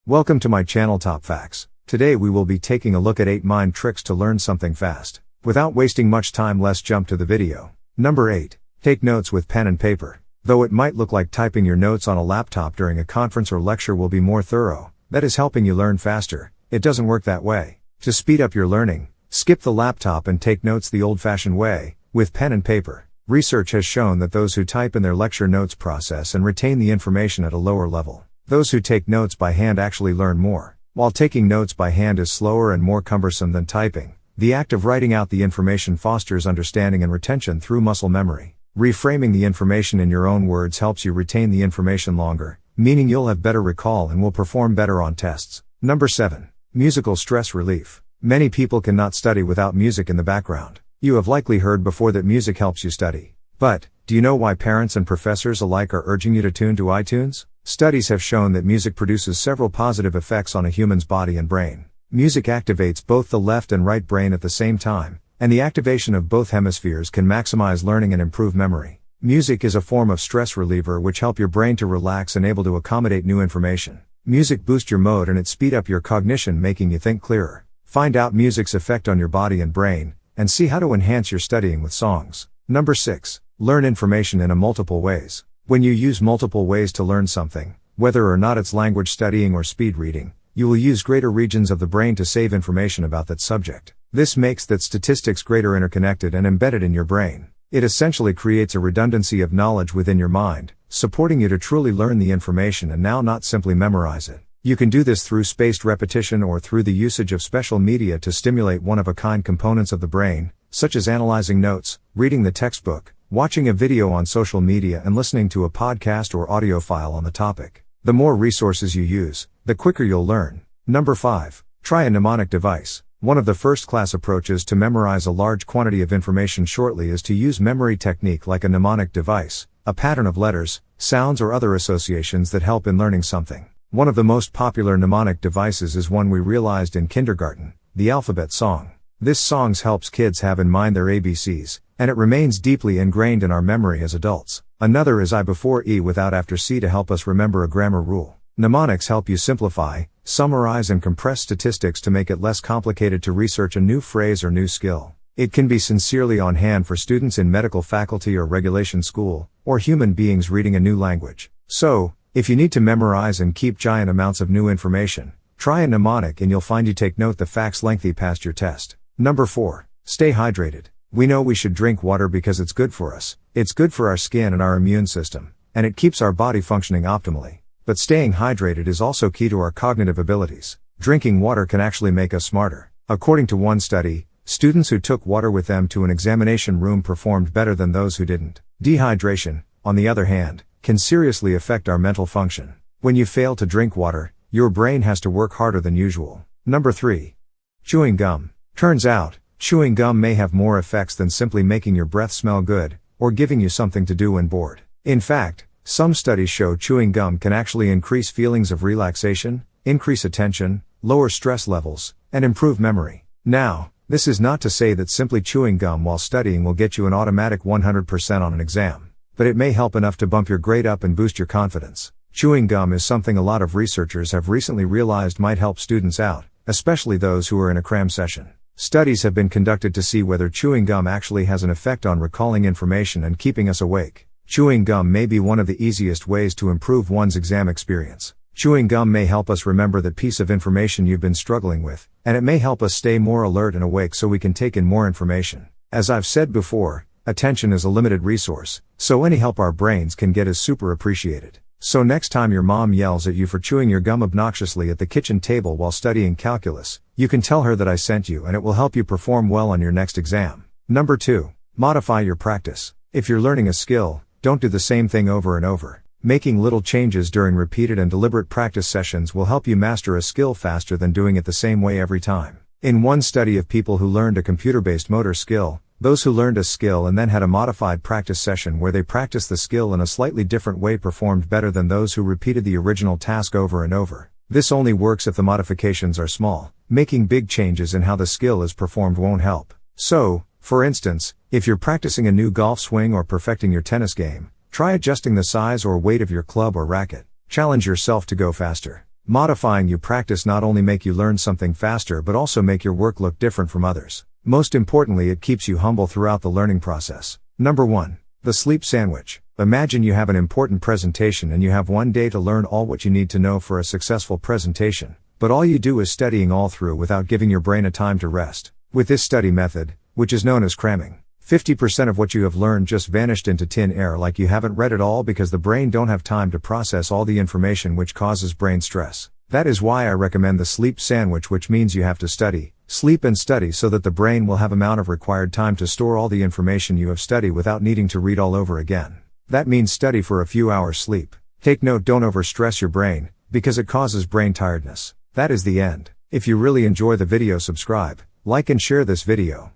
Welcome to my channel Top Facts. Today we will be taking a look at 8 mind tricks to learn something fast. Without wasting much time, let's jump to the video. Number 8. Take notes with pen and paper. Though it might look like typing your notes on a laptop during a conference or lecture will be more thorough, that is helping you learn faster, it doesn't work that way. To speed up your learning, skip the laptop and take notes the old-fashioned way, with pen and paper. Research has shown that those who type in their lecture notes process and retain the information at a lower level. Those who take notes by hand actually learn more. While taking notes by hand is slower and more cumbersome than typing, the act of writing out the information fosters understanding and retention through muscle memory. Reframing the information in your own words helps you retain the information longer, meaning you'll have better recall and will perform better on tests. Number 7. Musical stress relief. Many people cannot study without music in the background. You have likely heard before that music helps you study. But, do you know why parents and professors alike are urging you to tune to iTunes? Studies have shown that music produces several positive effects on a human's body and brain. Music activates both the left and right brain at the same time, and the activation of both hemispheres can maximize learning and improve memory. Music is a form of stress reliever which help your brain to relax and able to accommodate new information. Music boosts your mood and it speed up your cognition, making you think clearer. Find out music's effect on your body and brain, and see how to enhance your studying with songs. Number 6. Learn information in multiple ways. When you use multiple ways to learn something, whether or not it's language studying or speed reading, you will use greater regions of the brain to save information about that subject. This makes that statistics greater interconnected and embedded in your brain. It essentially creates a redundancy of knowledge within your mind, supporting you to truly learn the information and now not simply memorize it. You can do this through spaced repetition or through the usage of special media to stimulate one-of-a-kind components of the brain, such as analyzing notes, reading the textbook, watching a video on social media and listening to a podcast or audio file on the topic. The more resources you use, the quicker you'll learn. Number 5. Try a mnemonic device. One of the first-class approaches to memorize a large quantity of information shortly is to use memory technique like a mnemonic device, a pattern of letters, sounds or other associations that help in learning something. One of the most popular mnemonic devices is one we realized in kindergarten, the alphabet song. This song helps kids have in mind their ABCs, and it remains deeply ingrained in our memory as adults. Another is I before E without after C to help us remember a grammar rule. Mnemonics help you simplify, summarize and compress statistics to make it less complicated to research a new phrase or new skill. It can be sincerely on hand for students in medical faculty or regulation school, or human beings reading a new language. So, if you need to memorize and keep giant amounts of new information, try a mnemonic and you'll find you take note the facts lengthy past your test. Number 4. Stay hydrated. We know we should drink water because it's good for us, it's good for our skin and our immune system, and it keeps our body functioning optimally. But staying hydrated is also key to our cognitive abilities. Drinking water can actually make us smarter. According to one study, students who took water with them to an examination room performed better than those who didn't. Dehydration, on the other hand, can seriously affect our mental function. When you fail to drink water, your brain has to work harder than usual. Number 3. Chewing gum. Turns out, chewing gum may have more effects than simply making your breath smell good, or giving you something to do when bored. In fact, some studies show chewing gum can actually increase feelings of relaxation, increase attention, lower stress levels, and improve memory. Now, this is not to say that simply chewing gum while studying will get you an automatic 100% on an exam, but it may help enough to bump your grade up and boost your confidence. Chewing gum is something a lot of researchers have recently realized might help students out, especially those who are in a cram session. Studies have been conducted to see whether chewing gum actually has an effect on recalling information and keeping us awake. Chewing gum may be one of the easiest ways to improve one's exam experience. Chewing gum may help us remember that piece of information you've been struggling with, and it may help us stay more alert and awake so we can take in more information. As I've said before, attention is a limited resource, so any help our brains can get is super appreciated. So next time your mom yells at you for chewing your gum obnoxiously at the kitchen table while studying calculus, you can tell her that I sent you and it will help you perform well on your next exam. Number 2. Modify your practice. If you're learning a skill, don't do the same thing over and over. Making little changes during repeated and deliberate practice sessions will help you master a skill faster than doing it the same way every time. In one study of people who learned a computer-based motor skill, those who learned a skill and then had a modified practice session where they practiced the skill in a slightly different way performed better than those who repeated the original task over and over. This only works if the modifications are small. Making big changes in how the skill is performed won't help. So, for instance, if you're practicing a new golf swing or perfecting your tennis game, try adjusting the size or weight of your club or racket. Challenge yourself to go faster. Modifying you practice not only make you learn something faster but also make your work look different from others. Most importantly, it keeps you humble throughout the learning process. Number 1. The sleep sandwich. Imagine you have an important presentation and you have one day to learn all what you need to know for a successful presentation, but all you do is studying all through without giving your brain a time to rest. With this study method, which is known as cramming, 50% of what you have learned just vanished into thin air, like you haven't read it all because the brain don't have time to process all the information, which causes brain stress. That is why I recommend the sleep sandwich, which means you have to study, sleep and study so that the brain will have amount of required time to store all the information you have studied without needing to read all over again. That means study for a few hours sleep. Take note, don't overstress your brain, because it causes brain tiredness. That is the end. If you really enjoy the video, subscribe, like and share this video.